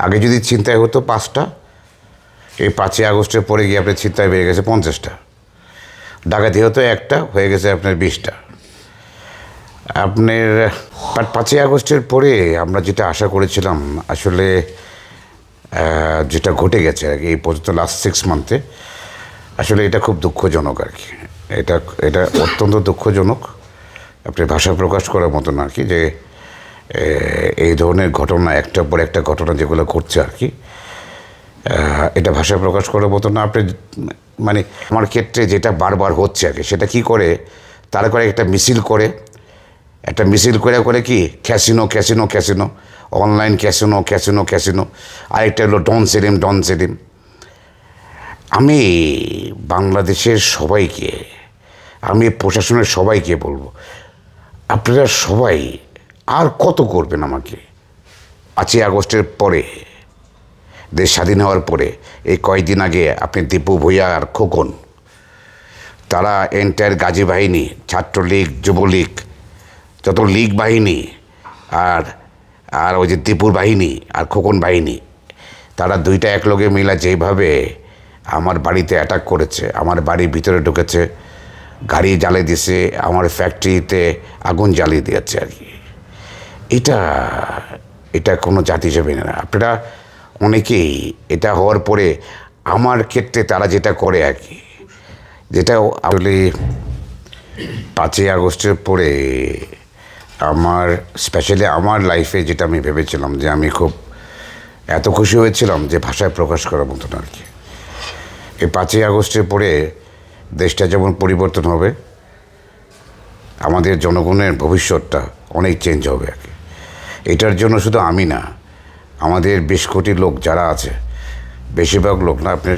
আগে যদি ছিনতাই হতো 5টা, এই 5ই আগস্টের পরে গিয়ে আপনার ছিনতাই বেড়ে গেছে 50টা। ডাকাতি হতো 1টা, হয়ে গেছে আপনার 20টা। আপনার 5ই আগস্টের পরে আমরা যেটা আশা করেছিলাম, আসলে যেটা ঘটে গেছে আর কি এই পর্যন্ত লাস্ট 6 মান্থে, আসলে এটা খুব দুঃখজনক আর কি। এটা অত্যন্ত দুঃখজনক, আপনি ভাষা প্রকাশ করার মতো না আর কি, যে এই ধরনের ঘটনা একটার পর একটা ঘটনা যেগুলো ঘটছে আর কি, এটা ভাষা প্রকাশ করার মতো না। আপনি মানে আমার ক্ষেত্রে যেটা বারবার হচ্ছে আর কি, সেটা কি করে তারা করে একটা মিছিল করে কি casino casino casino, online casino casino casino, আরেকটা হলো ডন সেলিম। আমি বাংলাদেশের সবাইকে, আমি প্রশাসনের সবাইকে বলবো, আপনারা সবাই আর কত করবেন আমাকে? 5ই আগস্টের পরে, দেশ স্বাধীন হওয়ার পরে, এই কয়েকদিন আগে আপনি দীপু ভূঁইয়া আর খোকন, তারা এন্টায়ার গাজী বাহিনী, ছাত্রলীগ, যুবলীগ, যত লীগ বাহিনী আর ওই যে দীপুর বাহিনী আর খোকন বাহিনী, তারা দুইটা একলগে মিলা যেভাবে আমার বাড়িতে অ্যাটাক করেছে, আমার বাড়ির ভিতরে ঢুকেছে, গাড়ি জ্বালিয়ে দিয়েছে, আমার ফ্যাক্টরিতে আগুন জ্বালিয়ে দিয়েছে আর কি, এটা কোনো জাতি হিসেবে না। আপনারা অনেকেই এটা হওয়ার পরে আমার ক্ষেত্রে তারা যেটা করে আর কি, যেটা আসলে 5ই আগস্টের পরে আমার স্পেশালি আমার লাইফে যেটা আমি ভেবেছিলাম, যে আমি খুব এত খুশি হয়েছিলাম যে ভাষায় প্রকাশ করার মতন আর কি। এই 5ই আগস্টের পরে দেশটা যেমন পরিবর্তন হবে, আমাদের জনগণের ভবিষ্যৎটা অনেক চেঞ্জ হবে আর কি। এটার জন্য শুধু আমি না, আমাদের 20 কোটি লোক যারা আছে, বেশিরভাগ লোক না, আপনার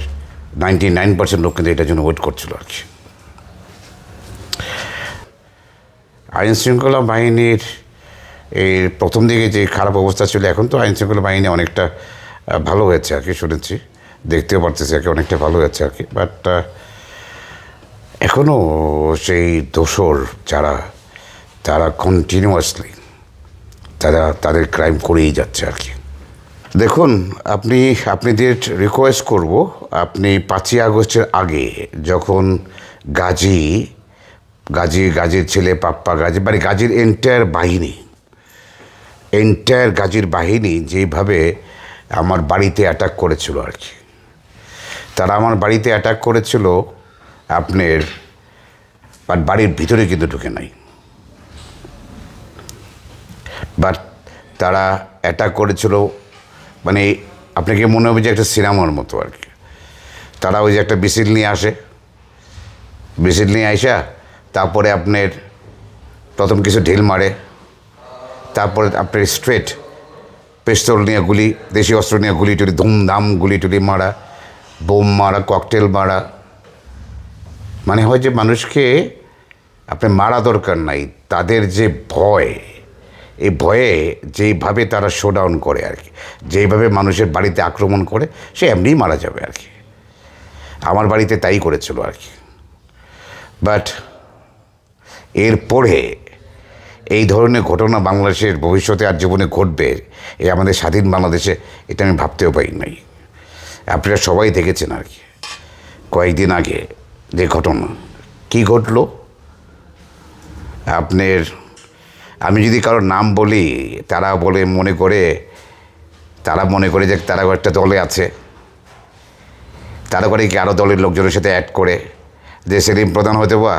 99% লোক কিন্তু এটার জন্য ওয়েট করছিল আর কি। আইনশৃঙ্খলা বাহিনীর এই প্রথম দিকে যে খারাপ অবস্থা ছিল, এখন তো আইনশৃঙ্খলা বাহিনী অনেকটা ভালো হয়েছে আর কি, শুনেছি, দেখতেও পারতেছি আর কি, অনেকটা ভালো হয়েছে আর কি। বাট এখনও সেই দোসর যারা, তারা কন্টিনিউয়াসলি তাদের ক্রাইম করেই যাচ্ছে আর কি। দেখুন, আপনাদের রিকোয়েস্ট করব, আপনি 5ই আগস্টের আগে যখন গাজীর ছেলে পাপ্পা গাজী, মানে গাজীর এন্টায়ার গাজীর বাহিনী যেভাবে আমার বাড়িতে অ্যাটাক করেছিল আর কি, তারা আমার বাড়িতে অ্যাটাক করেছিল আপনার, বাট বাড়ির ভিতরে কিন্তু ঢুকে নাই, বাট তারা অ্যাটাক করেছিল, মানে আপনাকে মনে হবে যে একটা সিনেমার মতো আর কি। তারা ওই যে একটা মিছিল নিয়ে আসা, তারপরে আপনার প্রথম কিছু ঢিল মারে, তারপরে আপনার স্ট্রেট পিস্তল নিয়ে গুলি, দেশি অস্ত্র নিয়ে গুলি টুলি, ধুমধাম গুলি টুলি মারা, বোম মারা, ককটেল মারা। মানে হয় যে মানুষকে আপনি মারা দরকার নাই, তাদের যে ভয়, এই ভয়ে যেইভাবে তারা শোডাউন করে আর কি, যেইভাবে মানুষের বাড়িতে আক্রমণ করে, সে এমনিই মারা যাবে আর কি। আমার বাড়িতে তাই করেছিল আর কি। বাট এরপরে এই ধরনের ঘটনা বাংলাদেশের ভবিষ্যতে আর জীবনে ঘটবে, এই আমাদের স্বাধীন বাংলাদেশে, এটা আমি ভাবতেও পারি নাই। আপনারা সবাই দেখেছেন আর কি কয়েকদিন আগে যে ঘটনা কি ঘটলো। আপনার, আমি যদি কারোর নাম বলি, তারা মনে করে যে তারা একটা দলে আছে, তারা করে কি আরও দলের লোকজনের সাথে অ্যাড করে যে সেলিম প্রধান হতে বা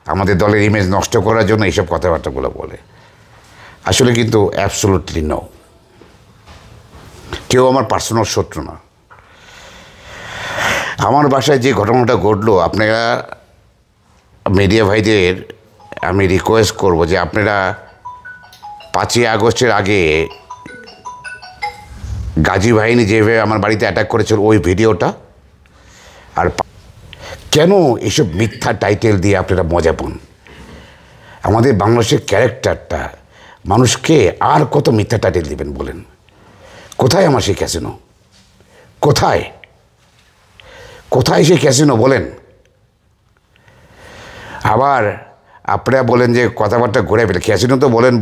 আমাদের দলের ইমেজ নষ্ট করার জন্য এইসব কথাবার্তাগুলো বলে। আসলে কিন্তু অ্যাবসোলুটলি নো, কেউ আমার পার্সোনাল শত্রু না। আমার বাসায় যে ঘটনাটা ঘটলো, আপনারা মিডিয়া ভাইদের আমি রিকোয়েস্ট করব যে আপনারা 5ই আগস্টের আগে গাজী বাহিনী যেভাবে আমার বাড়িতে অ্যাটাক করেছিল ওই ভিডিওটা, আর কেন এইসব মিথ্যা টাইটেল দিয়ে আপনারা মজা পান? আমাদের বাংলাদেশের ক্যারেক্টারটা, মানুষকে আর কত মিথ্যা টাইটেল দিবেন বলেন? কোথায় আমার সেই ক্যাসিনো? কোথায় সেই ক্যাসিনো বলেন? আবার আপনারা বলেন যে কথাবার্তা ঘুরে ফেলে, ক্যাসিনো তো বলেন,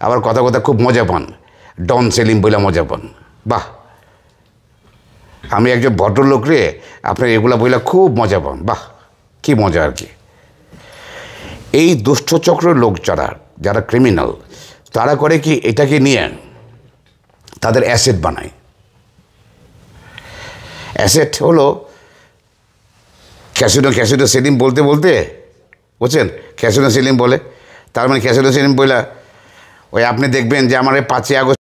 আবার কথা খুব মজা পান, ডন সেলিম বলে মজা পান। বাহ, আমি একজন ভদ্রলোক রে, আপনার এগুলা বইলা খুব মজা পান। বাহ, কি মজা আর কি। এই দুষ্টচক্রের লোক যারা ক্রিমিনাল, তারা করে কি, এটাকে নিয়ে তাদের অ্যাসেট বানায়। অ্যাসেট হলো ক্যাসিনো সেলিম বলতে বুঝছেন, ক্যাসিনো সেলিম বলে, তার মানে ক্যাসিনো সেলিম বইলা ওই আপনি দেখবেন যে আমার 5ই আগস্ট